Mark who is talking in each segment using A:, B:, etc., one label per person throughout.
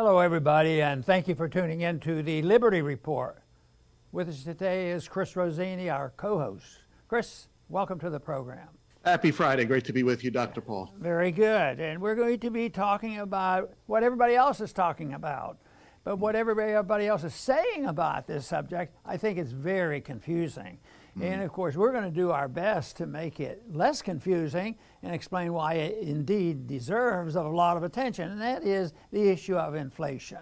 A: Hello, everybody, and thank you for tuning in to the Liberty Report. With us today is Chris Rossini, our co-host. Chris, welcome to the program.
B: Happy Friday. Great to be with you, Dr. Paul.
A: Very good. And we're going to be talking about what everybody else is talking about. But what everybody else is saying about this subject, I think is very confusing. And of course, we're going to do our best to make it less confusing and explain why it indeed deserves a lot of attention, and that is the issue of inflation.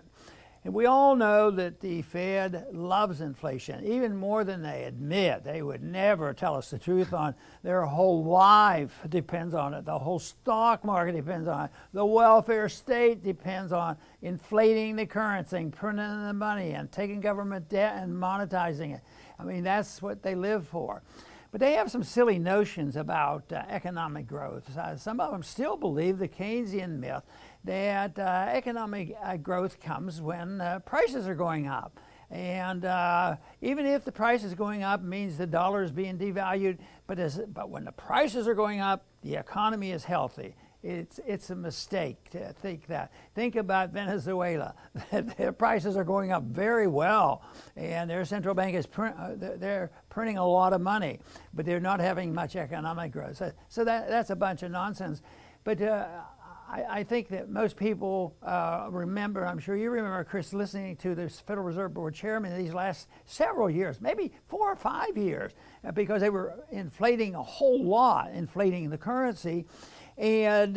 A: And we all know that the Fed loves inflation, even more than they admit. They would never tell us the truth on their whole life depends on it. The whole stock market depends on it. The welfare state depends on inflating the currency, printing the money, and taking government debt and monetizing it. I mean, that's what they live for. But they have some silly notions about economic growth. Some of them still believe the Keynesian myth that economic growth comes when prices are going up. And even if the price is going up, it means the dollar is being devalued. But when the prices are going up, the economy is healthy. It's a mistake to think that. Think about Venezuela. Their prices are going up very well, and their central bank is they're printing a lot of money, but they're not having much economic growth. So that's a bunch of nonsense. But I think that most people remember, I'm sure you remember, Chris, listening to this Federal Reserve Board chairman these last several years, maybe 4 or 5 years, because they were inflating a whole lot, inflating the currency. And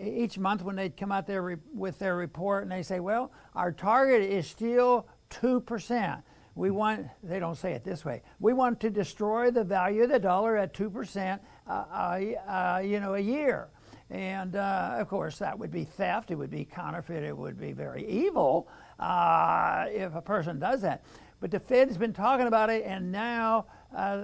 A: each month when they'd come out there with their report and they say, well, our target is still 2%. They don't say it this way, we want to destroy the value of the dollar at 2% a year. And of course, that would be theft, it would be counterfeit, it would be very evil if a person does that. But the Fed's been talking about it, and now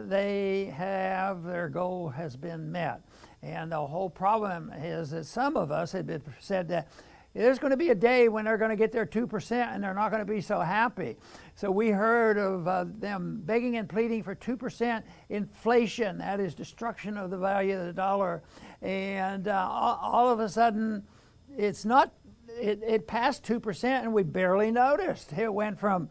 A: their goal has been met. And the whole problem is that some of us had said that there's going to be a day when they're going to get their 2% and they're not going to be so happy. So we heard of them begging and pleading for 2% inflation, that is destruction of the value of the dollar. And all of a sudden, it passed 2% and we barely noticed. It went from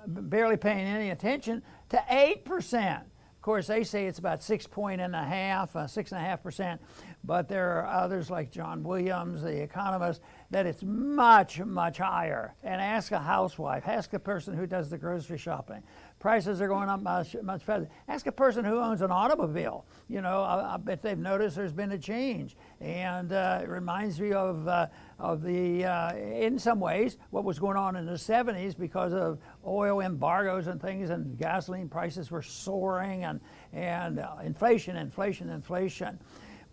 A: barely paying any attention to 8%. Of course, they say it's about 6.5%, but there are others like John Williams, the economist, that it's much, much higher. And ask a housewife, ask a person who does the grocery shopping. Prices are going up much, much faster. Ask a person who owns an automobile. You know, I bet they've noticed there's been a change. And it reminds me of in some ways, what was going on in the 70s because of oil embargoes and things, and gasoline prices were soaring, and inflation.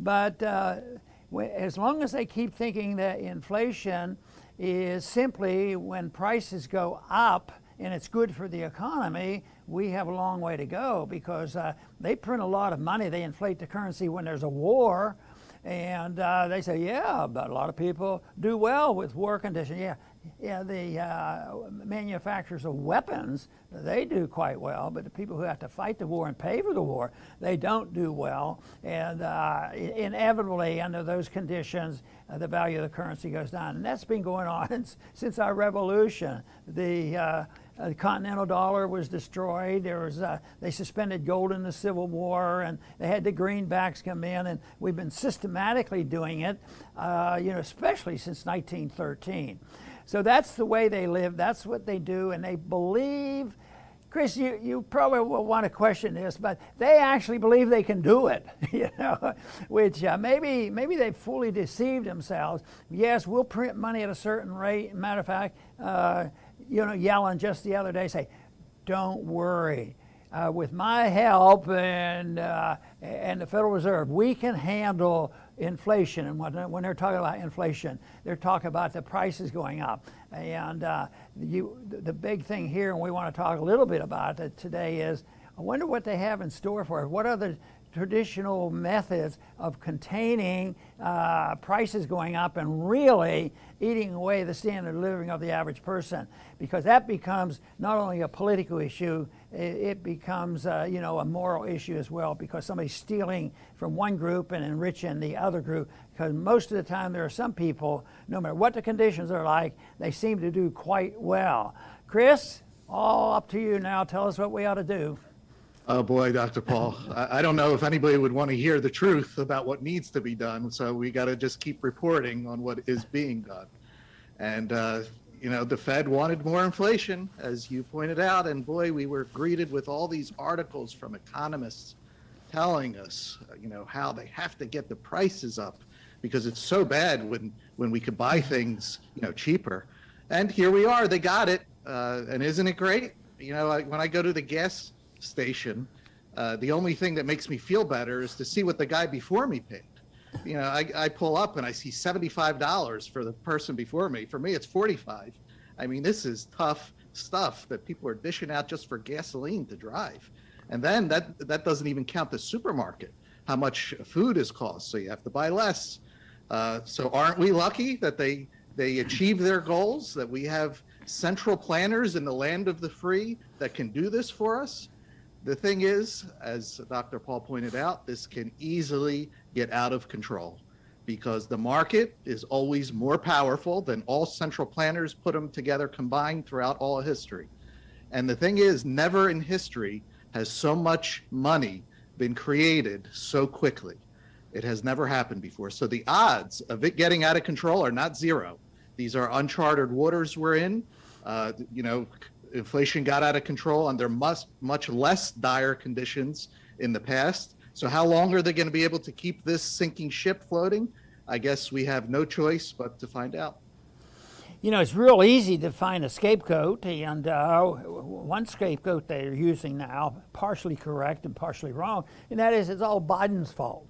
A: But as long as they keep thinking that inflation is simply when prices go up and it's good for the economy, we have a long way to go, because they print a lot of money. They inflate the currency when there's a war. And they say, yeah, but a lot of people do well with war conditions. Yeah, the manufacturers of weapons, they do quite well, but the people who have to fight the war and pay for the war, they don't do well. And inevitably, under those conditions, the value of the currency goes down. And that's been going on since our revolution. The continental dollar was destroyed. They suspended gold in the Civil War, and they had the greenbacks come in, and we've been systematically doing it, especially since 1913. So that's the way they live. That's what they do, and they believe. Chris, you probably will want to question this, but they actually believe they can do it, which maybe they've fully deceived themselves. Yes, we'll print money at a certain rate. Matter of fact, Yellen just the other day say, don't worry. With my help and the Federal Reserve, we can handle inflation. And when they're talking about inflation, they're talking about the prices going up. And the big thing here, and we want to talk a little bit about it today, is I wonder what they have in store for us. What are the traditional methods of containing prices going up and really eating away the standard of living of the average person, because that becomes not only a political issue, it becomes a moral issue as well, because somebody's stealing from one group and enriching the other group. Because most of the time there are some people, no matter what the conditions are like, they seem to do quite well. Chris, all up to you now. Tell us what we ought to do.
B: Oh boy, Dr. Paul, I don't know if anybody would want to hear the truth about what needs to be done. So we got to just keep reporting on what is being done. And, the Fed wanted more inflation, as you pointed out. And boy, we were greeted with all these articles from economists telling us, how they have to get the prices up because it's so bad when we could buy things, cheaper. And here we are, they got it. And isn't it great? When I go to the gas station, the only thing that makes me feel better is to see what the guy before me paid. I pull up and I see $75 for the person before me. For me, it's $45. I mean, this is tough stuff that people are dishing out just for gasoline to drive. And then that doesn't even count the supermarket, how much food is cost. So you have to buy less. So aren't we lucky that they achieve their goals, that we have central planners in the land of the free that can do this for us? The thing is, as Dr. Paul pointed out, this can easily get out of control because the market is always more powerful than all central planners put them together combined throughout all history. And the thing is, never in history has so much money been created so quickly. It has never happened before. So the odds of it getting out of control are not zero. These are uncharted waters we're in. Inflation got out of control under much less dire conditions in the past. So how long are they going to be able to keep this sinking ship floating? I guess we have no choice but to find out.
A: It's real easy to find a scapegoat, and one scapegoat they're using now, partially correct and partially wrong, and that is it's all Biden's fault.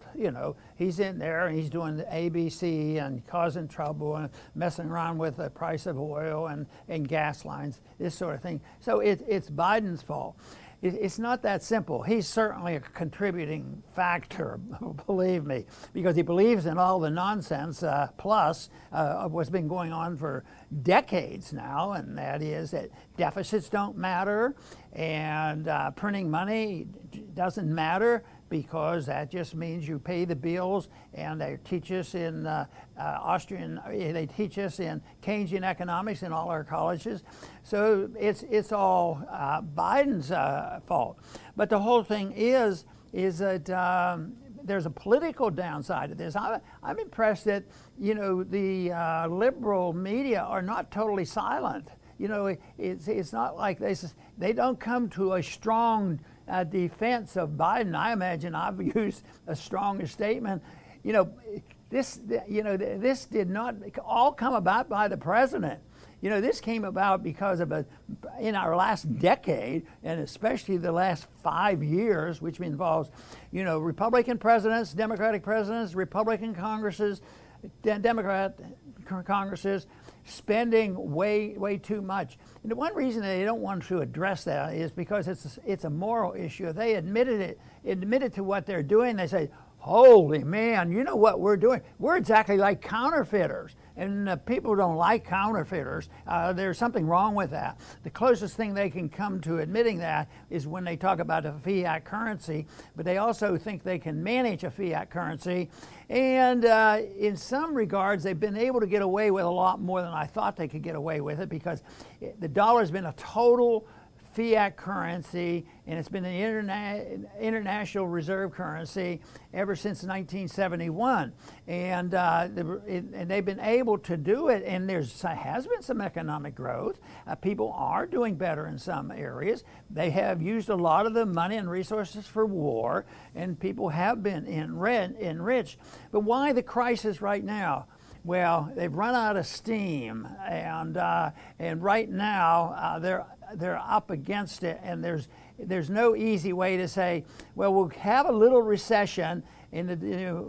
A: He's in there and he's doing the ABC and causing trouble and messing around with the price of oil and gas lines, this sort of thing. So it's Biden's fault. It's not that simple. He's certainly a contributing factor, believe me, because he believes in all the nonsense plus of what's been going on for decades now, and that is that deficits don't matter and printing money doesn't matter, because that just means you pay the bills. And they teach us in they teach us in Keynesian economics in all our colleges. So it's all Biden's fault. But the whole thing is that there's a political downside to this. I'm impressed that the liberal media are not totally silent. It's not like they don't come to a strong defense of Biden. I imagine I've used a stronger statement. This did not all come about by the president. This came about because of in our last decade, and especially the last 5 years, which involves, Republican presidents, Democratic presidents, Republican Congresses, Democrat Congresses, spending way too much. And the one reason they don't want to address that is because it's a moral issue. If they admitted to what they're doing, they say, holy man, you know what we're doing? We're exactly like counterfeiters. And people don't like counterfeiters. There's something wrong with that. The closest thing they can come to admitting that is when they talk about a fiat currency, but they also think they can manage a fiat currency. And in some regards, they've been able to get away with a lot more than I thought they could get away with it, because the dollar's been a total fiat currency, and it's been an international reserve currency ever since 1971, and they've been able to do it. And there has been some economic growth. People are doing better in some areas. They have used a lot of the money and resources for war, and people have been enriched. But why the crisis right now? Well, they've run out of steam, and right now they're up against it, and there's no easy way to say, well, we'll have a little recession and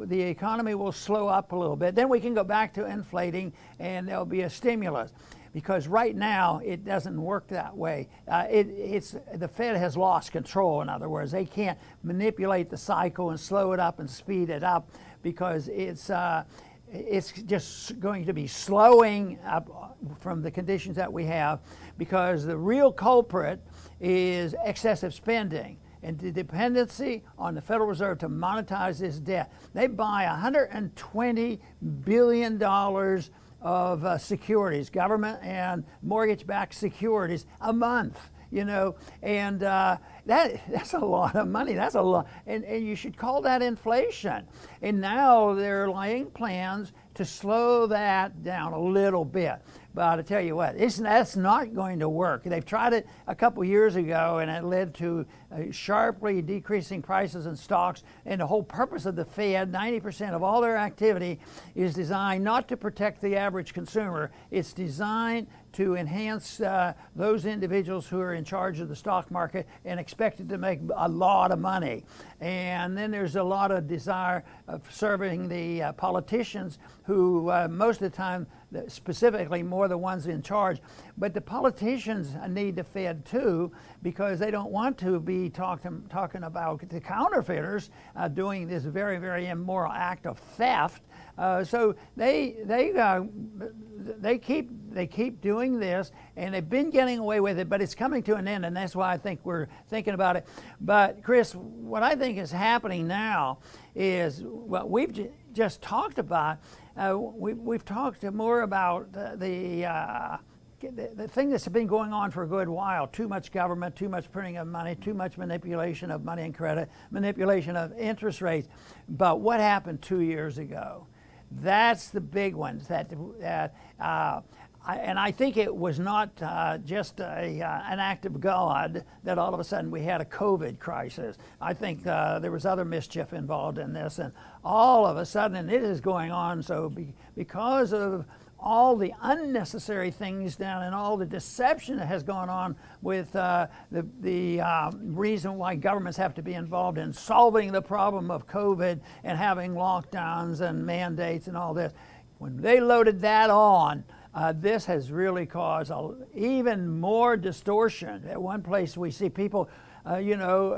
A: the economy will slow up a little bit. Then we can go back to inflating and there'll be a stimulus. because right now it doesn't work that way. It's the Fed has lost control. In other words, they can't manipulate the cycle and slow it up and speed it up because it's just going to be slowing up from the conditions that we have, because the real culprit is excessive spending and the dependency on the Federal Reserve to monetize this debt. They buy $120 billion of securities, government and mortgage-backed securities, a month. And that's a lot of money. That's a lot, and you should call that inflation. And now they're laying plans to slow that down a little bit. But I tell you what, that's not going to work. They've tried it a couple years ago, and it led to sharply decreasing prices in stocks. And the whole purpose of the Fed, 90% of all their activity, is designed not to protect the average consumer. It's designed to enhance those individuals who are in charge of the stock market and expected to make a lot of money. And then there's a lot of desire of serving the politicians who most of the time, specifically more the ones in charge. But the politicians need the Fed too, because they don't want to be talking about the counterfeiters doing this very, very immoral act of theft. So they keep doing this, and they've been getting away with it, but it's coming to an end, and that's why I think we're thinking about it. But Chris, what I think is happening now is what we've just talked about. We've talked more about the thing that's been going on for a good while: too much government, too much printing of money, too much manipulation of money and credit, manipulation of interest rates. But what happened 2 years ago? That's the big ones. And I think it was not just an act of God that all of a sudden we had a COVID crisis. I think there was other mischief involved in this, and all of a sudden, and it is going on. So because of all the unnecessary things down and all the deception that has gone on with the reason why governments have to be involved in solving the problem of COVID and having lockdowns and mandates and all this, when they loaded that on, this has really caused even more distortion. At one place we see people, a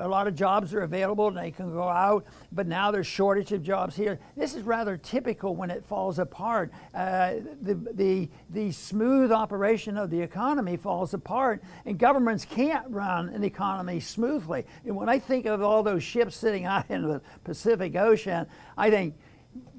A: lot of jobs are available and they can go out, but now there's shortage of jobs here. This is rather typical when it falls apart. The smooth operation of the economy falls apart, and governments can't run an economy smoothly. And when I think of all those ships sitting out in the Pacific Ocean, I think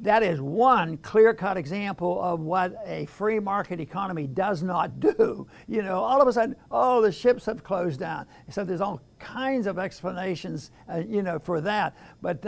A: that is one clear-cut example of what a free market economy does not do. All of a sudden, the ships have closed down. So there's all kinds of explanations, for that. But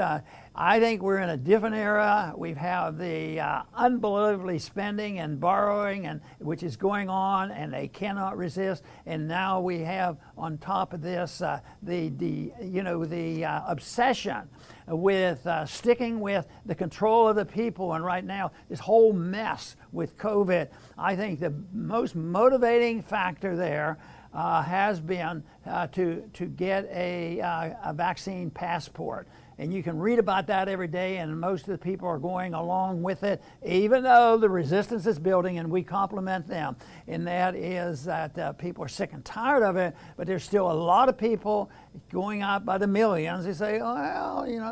A: I think we're in a different era. We have the unbelievably spending and borrowing, and which is going on, and they cannot resist. And now we have on top of this the obsession with sticking with the control of the people. And right now, this whole mess with COVID, I think the most motivating factor there has been to get a vaccine passport. And you can read about that every day, and most of the people are going along with it, even though the resistance is building, and we compliment them. And that is that people are sick and tired of it, but there's still a lot of people going out by the millions. They say,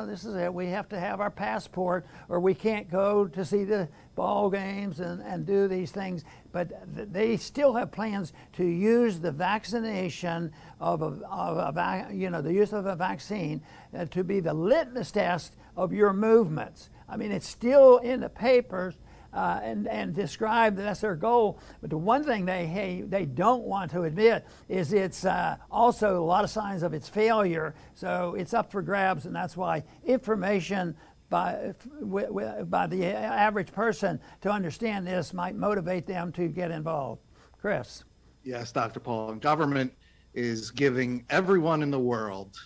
A: this is it. We have to have our passport, or we can't go to see the ball games and do these things. But they still have plans to use the vaccination the use of a vaccine to be the litmus test of your movements. I mean, it's still in the papers and described that's their goal. But the one thing they don't want to admit is it's also a lot of signs of its failure. So it's up for grabs, and that's why information by the average person to understand this might motivate them to get involved. Chris.
B: Yes, Dr. Paul. And government is giving everyone in the world,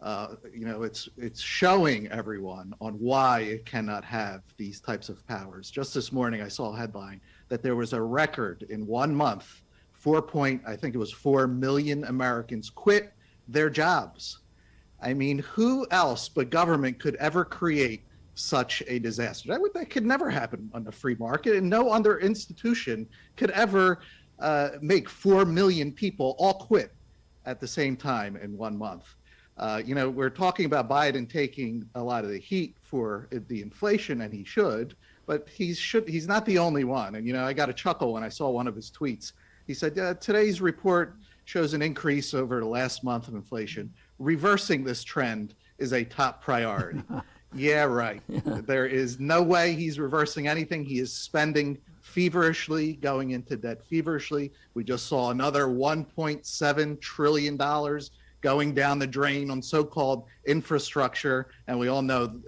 B: it's showing everyone on why it cannot have these types of powers. Just this morning, I saw a headline that there was a record in 1 month, 4 million Americans quit their jobs. I mean, who else but government could ever create such a disaster? That could never happen on the free market, and no other institution could ever make 4 million people all quit at the same time in 1 month. We're talking about Biden taking a lot of the heat for the inflation, and he should, but he's not the only one. And, I got a chuckle when I saw one of his tweets. He said, today's report shows an increase over the last month of inflation. Reversing this trend is a top priority. Yeah, right. There is no way he's reversing anything. He is spending feverishly, going into debt feverishly. We just saw another $1.7 trillion going down the drain on so-called infrastructure, and we all know,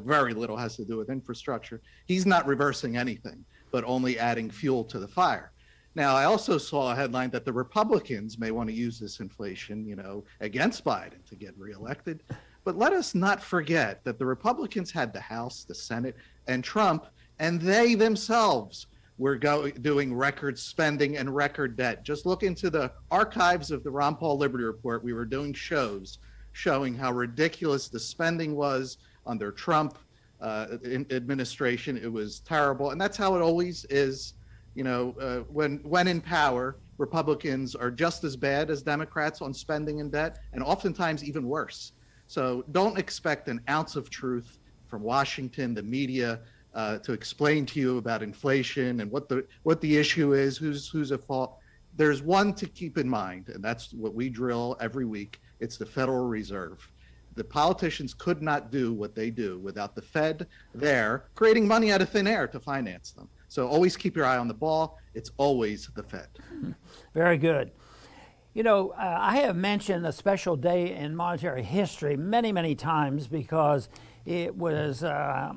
B: very little has to do with infrastructure. He's not reversing anything, but only adding fuel to the fire. Now, I also saw a headline that the Republicans may want to use this inflation, against Biden to get reelected. But let us not forget that the Republicans had the House, the Senate, and Trump, and they themselves were doing record spending and record debt. Just look into the archives of the Ron Paul Liberty Report. We were doing shows showing how ridiculous the spending was under Trump administration. It was terrible, and that's how it always is. When in power, Republicans are just as bad as Democrats on spending and debt, and oftentimes even worse. So don't expect an ounce of truth from Washington, the media, to explain to you about inflation and what the issue is, who's at fault. There's one to keep in mind, and that's what we drill every week. It's the Federal Reserve. The politicians could not do what they do without the Fed there creating money out of thin air to finance them. So always keep your eye on the ball. It's always the Fed.
A: Very good. I have mentioned a special day in monetary history many, many times because it was a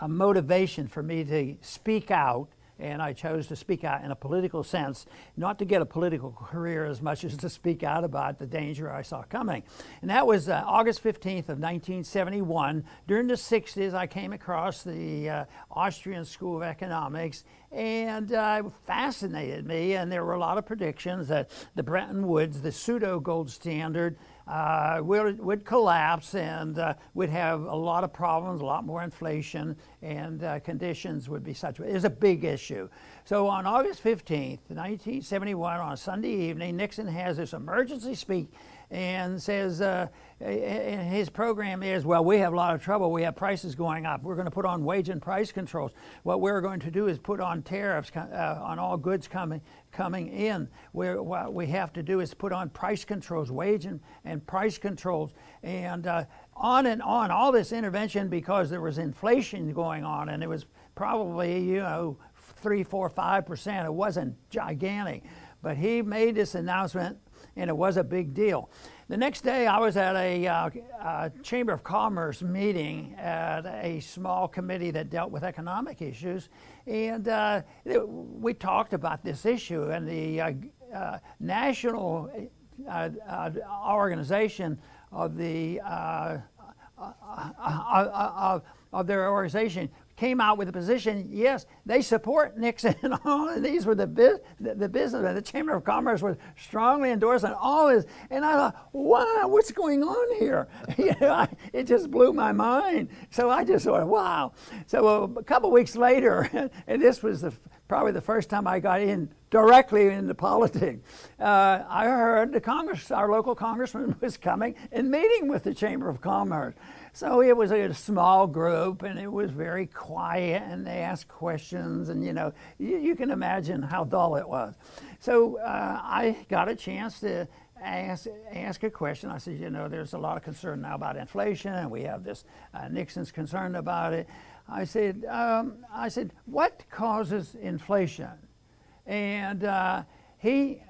A: motivation for me to speak out, and I chose to speak out in a political sense, not to get a political career as much as to speak out about the danger I saw coming. And that was August 15th of 1971. During the 60s, I came across the Austrian School of Economics, and it fascinated me, and there were a lot of predictions that the Bretton Woods, the pseudo gold standard, would collapse, and we'd have a lot of problems, a lot more inflation, and conditions would be such. It was a big issue. So on August 15th, 1971, on a Sunday evening, Nixon has this emergency speech and says, and his program is, well, we have a lot of trouble. We have prices going up. We're going to put on wage and price controls. What we're going to do is put on tariffs on all goods coming in. What we have to do is put on price controls, wage and price controls, and on and on. All this intervention because there was inflation going on, and it was probably 3, 4, 5%. It wasn't gigantic, but he made this announcement, and it was a big deal. The next day, I was at a Chamber of Commerce meeting at a small committee that dealt with economic issues, and we talked about this issue, and the national organization of their organization came out with a position, yes, they support Nixon, and all of these were the business, the Chamber of Commerce was strongly endorsing all this, and I thought, wow, what's going on here? It just blew my mind. So I just thought, wow. So a couple weeks later, and this was probably the first time I got in directly into politics, I heard our local congressman was coming and meeting with the Chamber of Commerce. So it was a small group, and it was very quiet, and they asked questions, and you can imagine how dull it was. So I got a chance to ask a question. I said, there's a lot of concern now about inflation, and we have this, Nixon's concerned about it. I said, what causes inflation? And he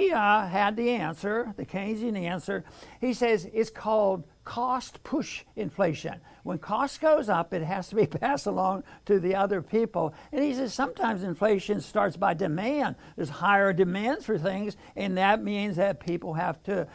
A: had the answer, the Keynesian answer. He says it's called cost push inflation. When cost goes up, it has to be passed along to the other people. And he says sometimes inflation starts by demand. There's higher demands for things, and that means that people have to,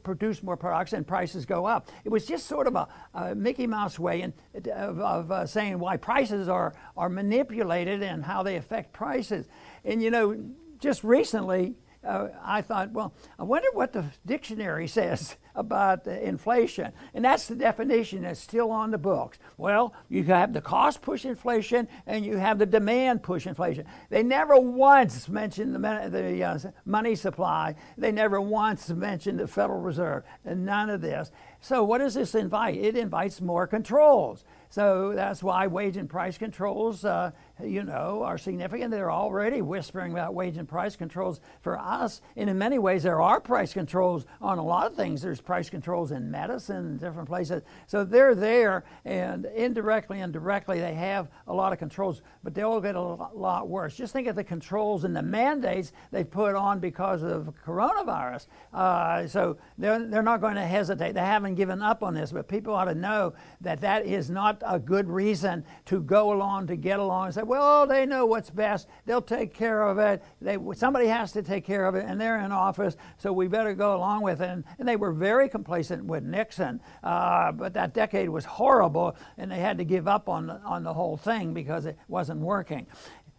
A: produce more products, and prices go up. It was just sort of a Mickey Mouse way of saying why prices are manipulated and how they affect prices. And just recently, I thought, well, I wonder what the dictionary says about inflation. And that's the definition that's still on the books. Well, you have the cost push inflation and you have the demand push inflation. They never once mentioned the money supply. They never once mentioned the Federal Reserve, and none of this. So what does this invite? It invites more controls. So that's why wage and price controls, are significant. They're already whispering about wage and price controls for us. And in many ways, there are price controls on a lot of things. There's price controls in medicine and different places. So they're there, and indirectly and directly, they have a lot of controls, but they'll get a lot worse. Just think of the controls and the mandates they put on because of coronavirus. So they're not going to hesitate. They haven't given up on this, but people ought to know that that is not a good reason to go along, to get along and say, well, they know what's best. They'll take care of it. Somebody has to take care of it, and they're in office, so we better go along with it. And they were very complacent with Nixon, but that decade was horrible, and they had to give up on the whole thing because it wasn't working.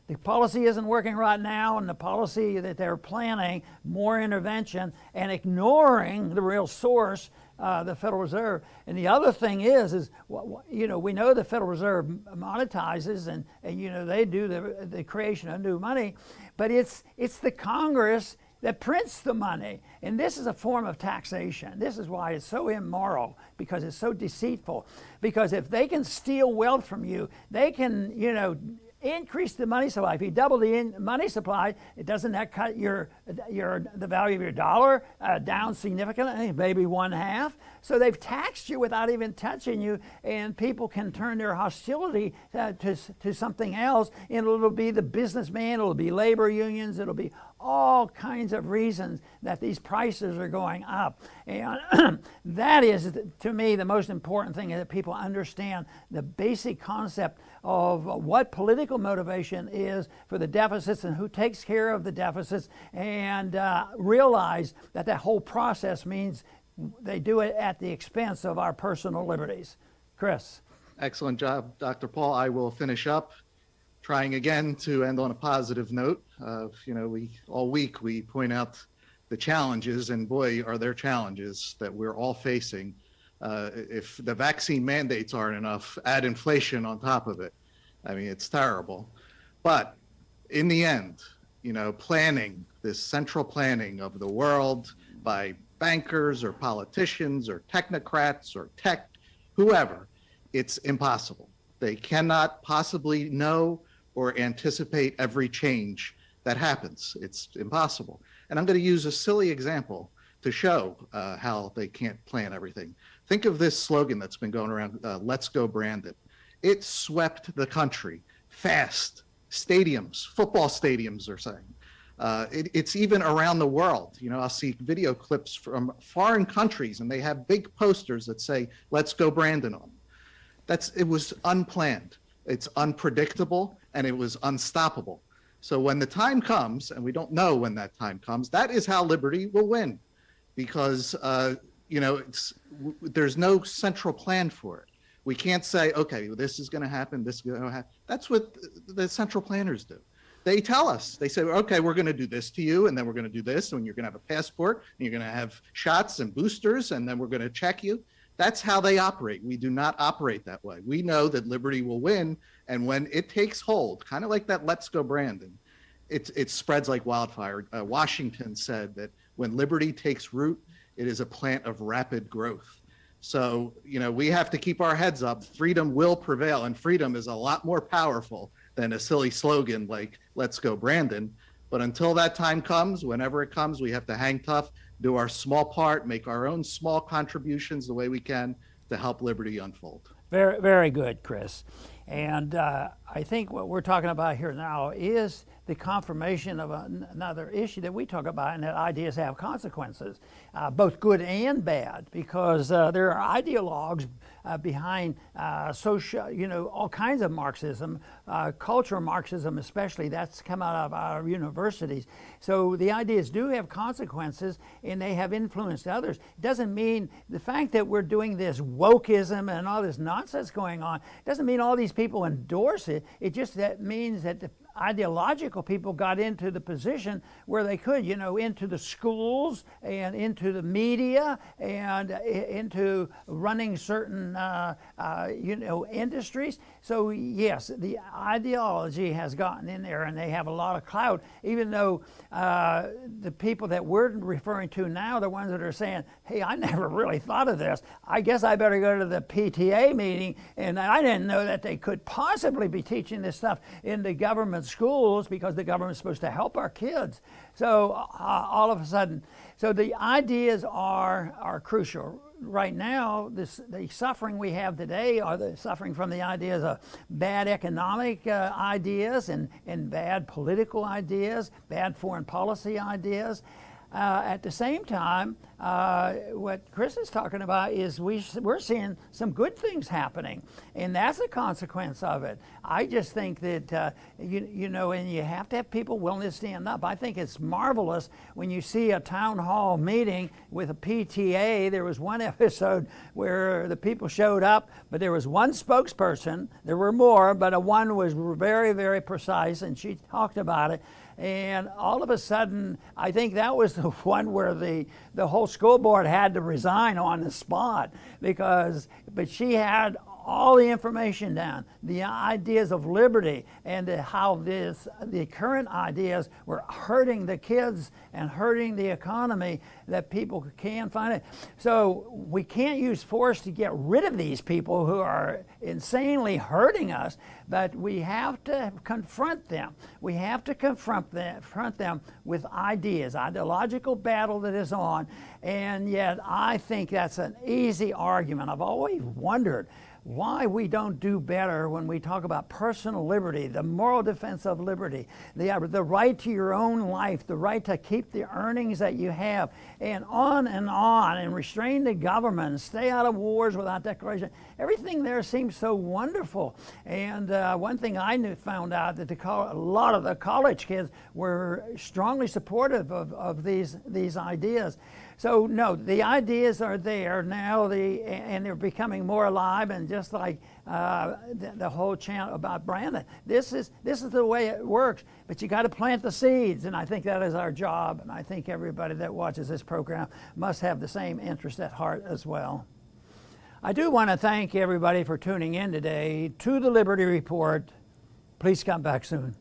A: The policy isn't working right now, and the policy that they're planning, more intervention and ignoring the real source, the Federal Reserve. And the other thing is we know the Federal Reserve monetizes and they do the creation of new money, but it's the Congress that prints the money. And this is a form of taxation. This is why it's so immoral, because it's so deceitful. Because if they can steal wealth from you, they can, increase the money supply. If you double the money supply, doesn't that cut the value of your dollar down significantly, maybe 1/2? So they've taxed you without even touching you, and people can turn their hostility to something else, and it'll be the businessman, it'll be labor unions, it'll be all kinds of reasons that these prices are going up. And that is, to me, the most important thing, is that people understand the basic concept of what political motivation is for the deficits and who takes care of the deficits, and realize that that whole process means they do it at the expense of our personal liberties. Chris.
B: Excellent job, Dr. Paul. I will finish up trying again to end on a positive note. We all week we point out the challenges, and boy, are there challenges that we're all facing. If the vaccine mandates aren't enough, add inflation on top of it. I mean, it's terrible. But in the end, planning, this central planning of the world by bankers or politicians or technocrats or whoever, it's impossible. They cannot possibly know or anticipate every change that happens. It's impossible. And I'm going to use a silly example to show how they can't plan everything. Think of this slogan that's been going around, let's go Brandon. It swept the country fast. Stadiums, football stadiums are saying. It's even around the world. I'll see video clips from foreign countries, and they have big posters that say, let's go Brandon on them. It was unplanned. It's unpredictable, and it was unstoppable. So when the time comes, and we don't know when that time comes, that is how liberty will win, because there's no central plan for it. We can't say, okay, this is going to happen, this is going to happen. That's what the central planners do. They tell us, they say, okay, we're going to do this to you, and then we're going to do this, and you're going to have a passport, and you're going to have shots and boosters, and then we're going to check you. That's how they operate. We do not operate that way. We know that liberty will win, and when it takes hold, kind of like that Let's Go Brandon, it spreads like wildfire. Washington said that when liberty takes root, it is a plant of rapid growth. So, we have to keep our heads up. Freedom will prevail, and freedom is a lot more powerful than a silly slogan like Let's Go Brandon. But until that time comes, whenever it comes, we have to hang tough, do our small part, make our own small contributions the way we can to help liberty unfold.
A: Very, very good, Chris. And I think what we're talking about here now is the confirmation of another issue that we talk about, and that ideas have consequences, both good and bad, because there are ideologues behind social, all kinds of Marxism, cultural Marxism especially, that's come out of our universities. So the ideas do have consequences, and they have influenced others. It doesn't mean the fact that we're doing this wokeism and all this nonsense going on, doesn't mean all these people endorse it. It just means that ideological people got into the position where they could, into the schools and into the media and into running certain, industries. So yes, the ideology has gotten in there, and they have a lot of clout, even though the people that we're referring to now, the ones that are saying, hey, I never really thought of this. I guess I better go to the PTA meeting, and I didn't know that they could possibly be teaching this stuff in the government schools because the government's supposed to help our kids. So all of a sudden, so the ideas are crucial. Right now, the suffering we have today are the suffering from the ideas of bad economic ideas and bad political ideas, bad foreign policy ideas. At the same time, what Chris is talking about is we're seeing some good things happening, and that's a consequence of it. I just think that, and you have to have people willing to stand up. I think it's marvelous when you see a town hall meeting with a PTA. There was one episode where the people showed up, but there was one spokesperson. There were more, but one was very, very precise, and she talked about it. And all of a sudden, I think that was the one where the whole school board had to resign on the spot but she had all the information down, the ideas of liberty, and how the current ideas were hurting the kids and hurting the economy, that people can find it. So we can't use force to get rid of these people who are insanely hurting us, but we have to confront them. We have to confront them with ideas, ideological battle that is on, and yet I think that's an easy argument. I've always wondered why we don't do better when we talk about personal liberty, the moral defense of liberty, the right to your own life, the right to keep the earnings that you have, and restrain the government, and stay out of wars without declaration. Everything there seems so wonderful. And one thing I found out that a lot of the college kids were strongly supportive of these ideas. So no, the ideas are there now, and they're becoming more alive, and just like the whole chant about Brandon, this is the way it works. But you got to plant the seeds, and I think that is our job. And I think everybody that watches this program must have the same interest at heart as well. I do want to thank everybody for tuning in today to the Liberty Report. Please come back soon.